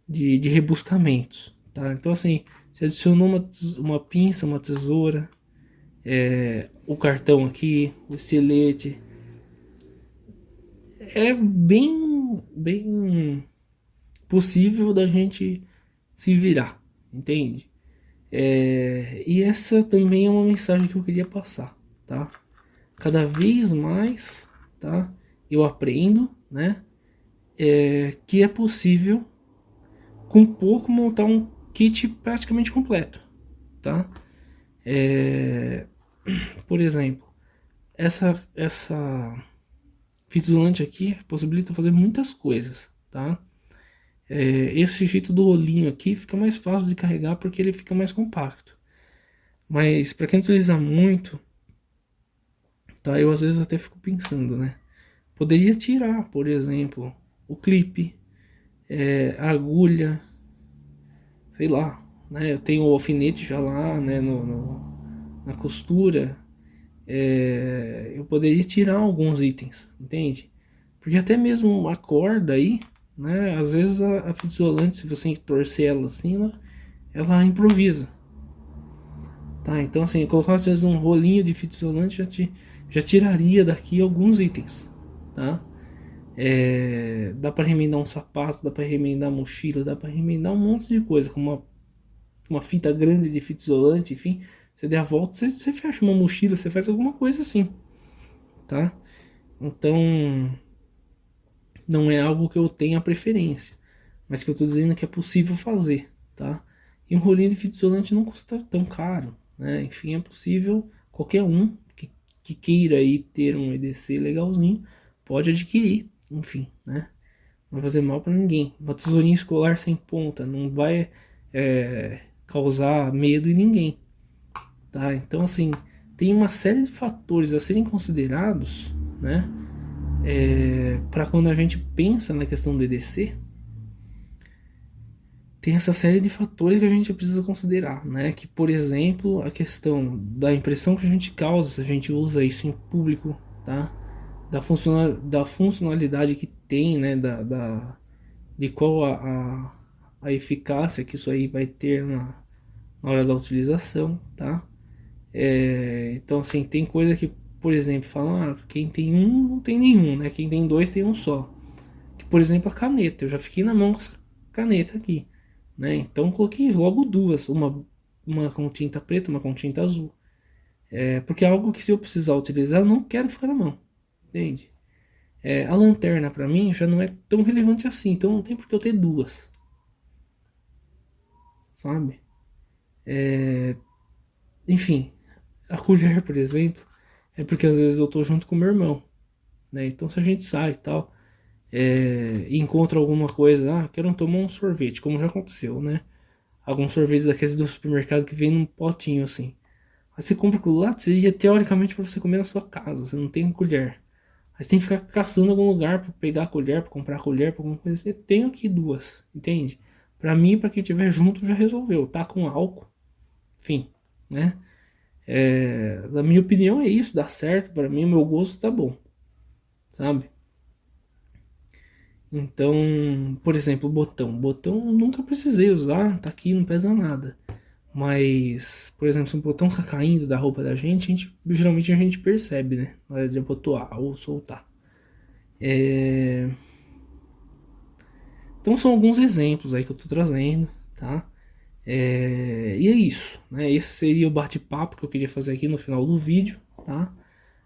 de rebuscamentos, tá? Então assim, você adicionou uma pinça, uma tesoura, o cartão aqui, o estilete, é bem possível da gente se virar, entende? E essa também é uma mensagem que eu queria passar, tá? Cada vez mais, tá? Eu aprendo, né? Que é possível com pouco montar um kit praticamente completo, tá? Por exemplo, essa fita isolante aqui possibilita fazer muitas coisas, tá? Esse jeito do rolinho aqui fica mais fácil de carregar porque ele fica mais compacto. Mas para quem utiliza muito, tá? Eu às vezes até fico pensando, né? Poderia tirar, por exemplo, o clipe, a agulha, sei lá, né? Eu tenho o alfinete já lá, né? Na costura. Eu poderia tirar alguns itens, entende? Porque até mesmo a corda aí, né? Às vezes a fita isolante, se você torcer ela assim, ela improvisa, tá? Então assim, colocar às vezes um rolinho de fita isolante já tiraria daqui alguns itens, tá? Dá para remendar um sapato, dá para remendar mochila, dá para remendar um monte de coisa, com uma fita grande de fita isolante, enfim. Você der a volta, você fecha uma mochila, você faz alguma coisa assim, tá? Então, não é algo que eu tenha preferência, mas que eu tô dizendo que é possível fazer, tá? E um rolinho de fita isolante não custa tão caro, né? Enfim, é possível, qualquer um que queira aí ter um EDC legalzinho, pode adquirir, enfim, né? Não vai fazer mal para ninguém. Uma tesourinha escolar sem ponta não vai causar medo em ninguém, tá? Então, assim, tem uma série de fatores a serem considerados, né? Para quando a gente pensa na questão do EDC, tem essa série de fatores que a gente precisa considerar, né? Que, por exemplo, a questão da impressão que a gente causa se a gente usa isso em público, tá? Da funcionalidade que tem, né? De qual a eficácia que isso aí vai ter na hora da utilização, tá? Então, assim, tem coisa que, por exemplo, falam, quem tem um não tem nenhum, né? Quem tem dois tem um só. Que, por exemplo, a caneta. Eu já fiquei na mão com essa caneta aqui, né? Então, coloquei logo duas. Uma com tinta preta, uma com tinta azul. Porque é algo que se eu precisar utilizar, eu não quero ficar na mão, entende? A lanterna, pra mim, já não é tão relevante assim. Então, não tem por que eu ter duas, sabe? Enfim, a colher, por exemplo, é porque às vezes eu tô junto com meu irmão, né? Então se a gente sai e tal, e encontra alguma coisa, quero tomar um sorvete, como já aconteceu, né? Alguns sorvetes daqueles do supermercado que vem num potinho assim. Aí você compra aquilo lá, seria teoricamente para você comer na sua casa, você não tem colher. Aí você tem que ficar caçando algum lugar para pegar a colher, para comprar a colher, para alguma coisa. Eu tenho aqui duas, entende? Para mim, para quem tiver junto, já resolveu. Tá com álcool, enfim, né? Na minha opinião é isso, dá certo, para mim o meu gosto tá bom, sabe? Então, por exemplo, botão eu nunca precisei usar, tá aqui, não pesa nada. Mas, por exemplo, se um botão tá caindo da roupa da gente, geralmente a gente percebe, né? Na hora de abotoar ou soltar. Então são alguns exemplos aí que eu tô trazendo, tá? E é isso, né? Esse seria o bate-papo que eu queria fazer aqui no final do vídeo, tá?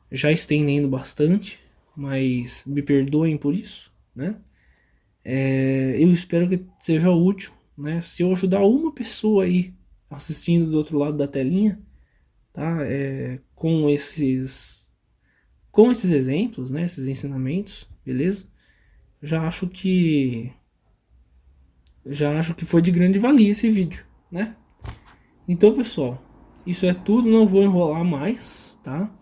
Já estendendo bastante, mas me perdoem por isso, né? Eu espero que seja útil, né? Se eu ajudar uma pessoa aí assistindo do outro lado da telinha, tá? Com esses exemplos, né? Esses ensinamentos, beleza? Já acho que já acho que foi de grande valia esse vídeo, né? Então, pessoal, isso é tudo. Não vou enrolar mais, tá?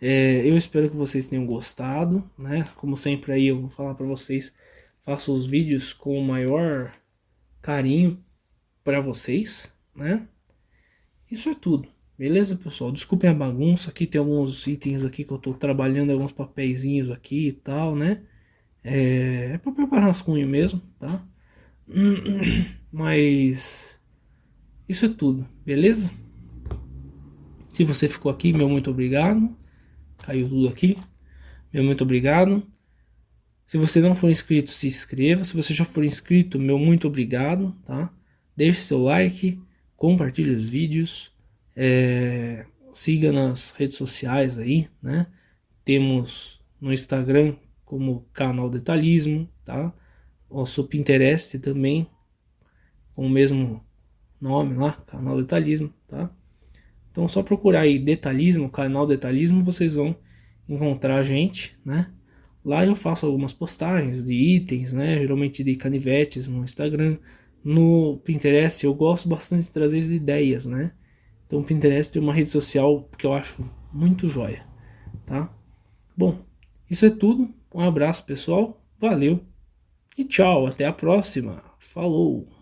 Eu espero que vocês tenham gostado, né? Como sempre aí eu vou falar para vocês, faço os vídeos com o maior carinho para vocês, né? Isso é tudo, beleza, pessoal? Desculpem a bagunça, aqui tem alguns itens aqui que eu tô trabalhando, alguns papeizinhos aqui e tal, né? É papel para rascunho mesmo, tá? Mas isso é tudo, beleza? Se você ficou aqui, meu muito obrigado. Caiu tudo aqui. Meu muito obrigado. Se você não for inscrito, se inscreva. Se você já for inscrito, meu muito obrigado, tá? Deixe seu like, compartilhe os vídeos, siga nas redes sociais aí, né? Temos no Instagram como canal Detalhismo, tá? Nosso Pinterest também, com o mesmo nome lá, canal Detalhismo, tá? Então só procurar aí Detalhismo, canal Detalhismo, vocês vão encontrar a gente, né? Lá eu faço algumas postagens de itens, né? Geralmente de canivetes no Instagram. No Pinterest eu gosto bastante de trazer ideias, né? Então o Pinterest é uma rede social que eu acho muito joia, tá? Bom, isso é tudo. Um abraço, pessoal. Valeu. E tchau, até a próxima. Falou!